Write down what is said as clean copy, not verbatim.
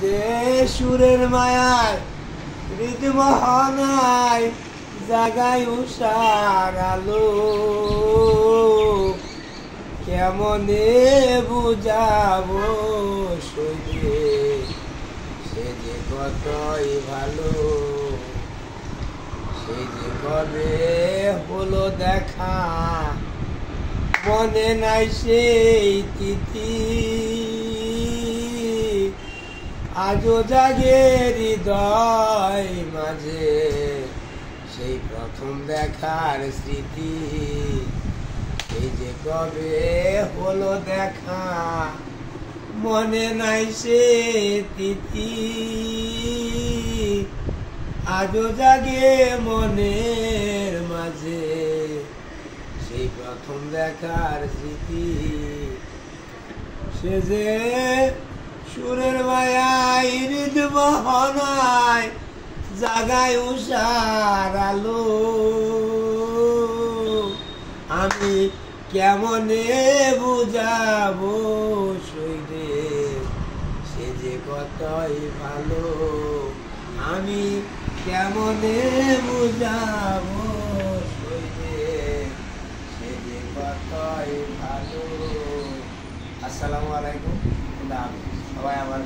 যে সুরের মায়ায় হৃদমোহনায় জাগায় উষার আলো, কেমনে বুঝাবো সইবে সে যে কতই ভালো। সে যে কবে হলো দেখা, মনে নাই সেই তিথি, আজও জাগে হৃদয় মাঝে সেই প্রথম দেখার স্মৃতি। এই যে কবে হলো দেখা, মনে নাই সে তিথি, আজও জাগে মনের মাঝে সেই প্রথম দেখার স্মৃতি। সে যে সুরের মায়ায় হৃদমোহনায় জাগায় উষার আলো, আমি কেমনে বুঝাবো সইবে সে যে কতই ভালো। আমি কেমনে বুঝাবো সইবে সে যে কতই ভালো। আসসালামু আলাইকুম। সবাই আমার